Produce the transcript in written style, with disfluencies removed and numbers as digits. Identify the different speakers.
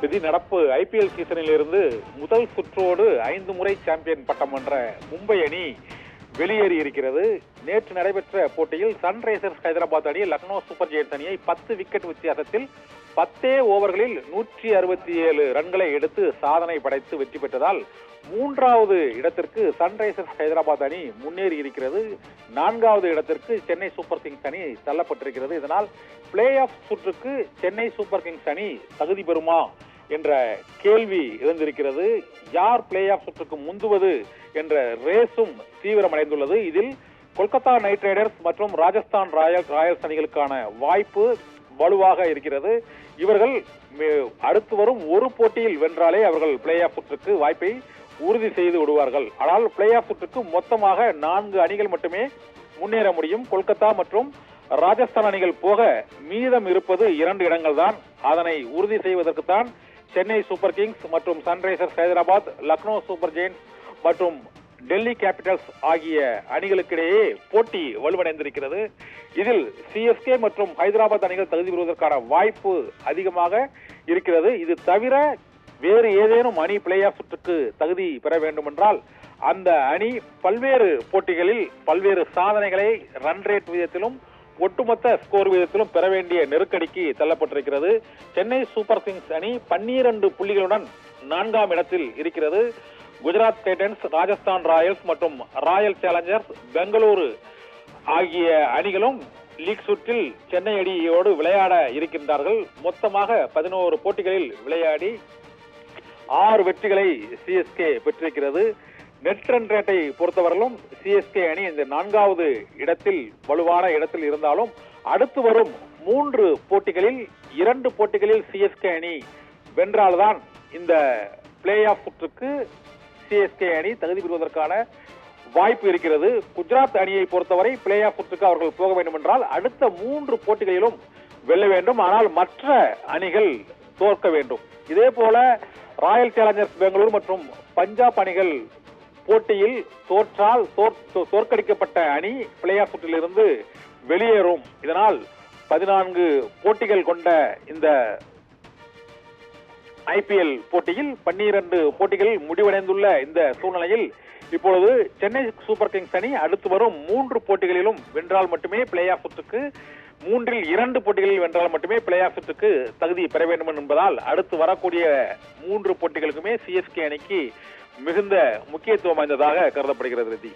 Speaker 1: விதி நடப்பு ஐபிஎல் சீசனில் இருந்து முதல் சுற்றோடு 5 முறை சாம்பியன் பட்டம் வென்ற மும்பை அணி வெளியேறி இருக்கிறது. நேற்று நடைபெற்ற போட்டியில் சன்ரைசர்ஸ் ஹைதராபாத் அணி லக்னோ சூப்பர் ஜெயின்ஸ் அணியை 10 விக்கெட் வித்தியாசத்தில் 10 ஓவர்களில் 167 ரன்களை எடுத்து சாதனை படைத்து வெற்றி பெற்றதால் 3வது இடத்திற்கு சன்ரைசர்ஸ் ஹைதராபாத் அணி முன்னேறி இருக்கிறது. 4வது இடத்திற்கு சென்னை சூப்பர் கிங்ஸ் அணி தள்ளப்பட்டிருக்கிறது. இதனால் பிளே ஆஃப் சுற்றுக்கு சென்னை சூப்பர் கிங்ஸ் அணி தகுதி பெறுமா என்ற கேள்வி எழுந்திருக்கிறது. யார் பிளே ஆஃப் சுற்றுக்கு முந்துவது என்ற ரேஸும் தீவிரமடைந்துள்ளது. இதில் கொல்கத்தா நைட் ரைடர்ஸ் மற்றும் ராஜஸ்தான் ராயல்ஸ் அணிகளுக்கான வாய்ப்பு வலுவாக இருக்கிறது. இவர்கள் அடுத்து வரும் ஒரு போட்டியில் வென்றாலே அவர்கள் பிளே ஆஃப் சுற்றுக்கு வாய்ப்பை உறுதி செய்து விடுவார்கள். ஆனால் பிளே ஆஃப் சுற்றுக்கு மொத்தமாக 4 அணிகள் மட்டுமே முன்னேற முடியும். கொல்கத்தா மற்றும் ராஜஸ்தான் அணிகள் போக மீதம் இருப்பது 2 இடங்கள் தான். அதனை உறுதி செய்வதற்குத்தான் சென்னை சூப்பர் கிங்ஸ் மற்றும் Sunrisers Hyderabad, Lucknow Super Giants மற்றும் டெல்லி கேபிட்டல்ஸ் ஆகிய அணிகளுக்கிடையே போட்டி வலுவடைந்திருக்கிறது. இதில் சிஎஸ்கே மற்றும் ஹைதராபாத் அணிகள் தகுதி பெறுவதற்கான வாய்ப்பு அதிகமாக இருக்கிறது. இது தவிர வேறு ஏதேனும் அணி பிளே ஆஃப் சுற்றுக்கு தகுதி பெற வேண்டும் என்றால் அந்த அணி பல்வேறு போட்டிகளில் பல்வேறு சாதனைகளை ரன் ரேட் விதத்திலும் ஒட்டுமொத்த ஸ்கோர் விதத்திலும் பெற வேண்டிய நெருக்கடிக்கு தள்ளப்பட்டிருக்கிறது. சென்னை சூப்பர் கிங்ஸ் அணி 12 புள்ளிகளுடன் 4ஆம் இடத்தில் இருக்கிறது. குஜராத் டைட்டன்ஸ், ராஜஸ்தான் ராயல்ஸ் மற்றும் ராயல் சேலஞ்சர்ஸ் பெங்களூரு ஆகிய அணிகளும் லீக் சுற்றில் சென்னை அணியோடு விளையாட இருக்கின்றார்கள். மொத்தமாக 11 போட்டிகளில் விளையாடி 6 வெற்றிகளை சிஎஸ்கே பெற்றிருக்கிறது. நெட் ரன் ரேட்டை பொறுத்தவரையிலும் சிஎஸ்கே அணி இந்த 4வது இடத்தில் வலுவான இடத்தில் இருந்தாலும் அடுத்து வரும் 3 போட்டிகளில் 2 போட்டிகளில் சிஎஸ்கே அணி வென்றால்தான் இந்த பிளே ஆஃப் சுற்றுக்கு சிஎஸ்கே அணி தகுதி பெறுவதற்கான வாய்ப்பு இருக்கிறது. குஜராத் அணியை பொறுத்தவரை பிளே ஆஃப் சுற்றுக்கு அவர்கள் போக வேண்டும் என்றால் அடுத்த 3 போட்டிகளிலும் வெல்ல வேண்டும். ஆனால் மற்ற அணிகள் தோற்க வேண்டும். இதே போல ராயல் சேலஞ்சர்ஸ் பெங்களூர் மற்றும் பஞ்சாப் அணிகள் போட்டியில் தோற்றால் தோற்கடிக்கப்பட்ட அணி பிளே ஆஃப் சுற்றிலிருந்து வெளியேறும். இதனால் 14 போட்டிகள் கொண்ட இந்த ஐபிஎல் போட்டியில் 12 போட்டிகள் முடிவடைந்துள்ள இந்த சூழ்நிலையில் இப்பொழுது சென்னை சூப்பர் கிங்ஸ் அணி அடுத்து வரும் 3 போட்டிகளிலும் வென்றால் மட்டுமே பிளே ஆஃப் சுற்றுக்கு, 3இல் 2 போட்டிகளில் வென்றால் மட்டுமே பிளே ஆஃப் சுற்றுக்கு தகுதி பெற வேண்டும் என்பதால் அடுத்து வரக்கூடிய 3 போட்டிகளுக்குமே சிஎஸ்கே அணிக்கு மிகுந்த முக்கியத்துவம் வாய்ந்ததாக கருதப்படுகிறது.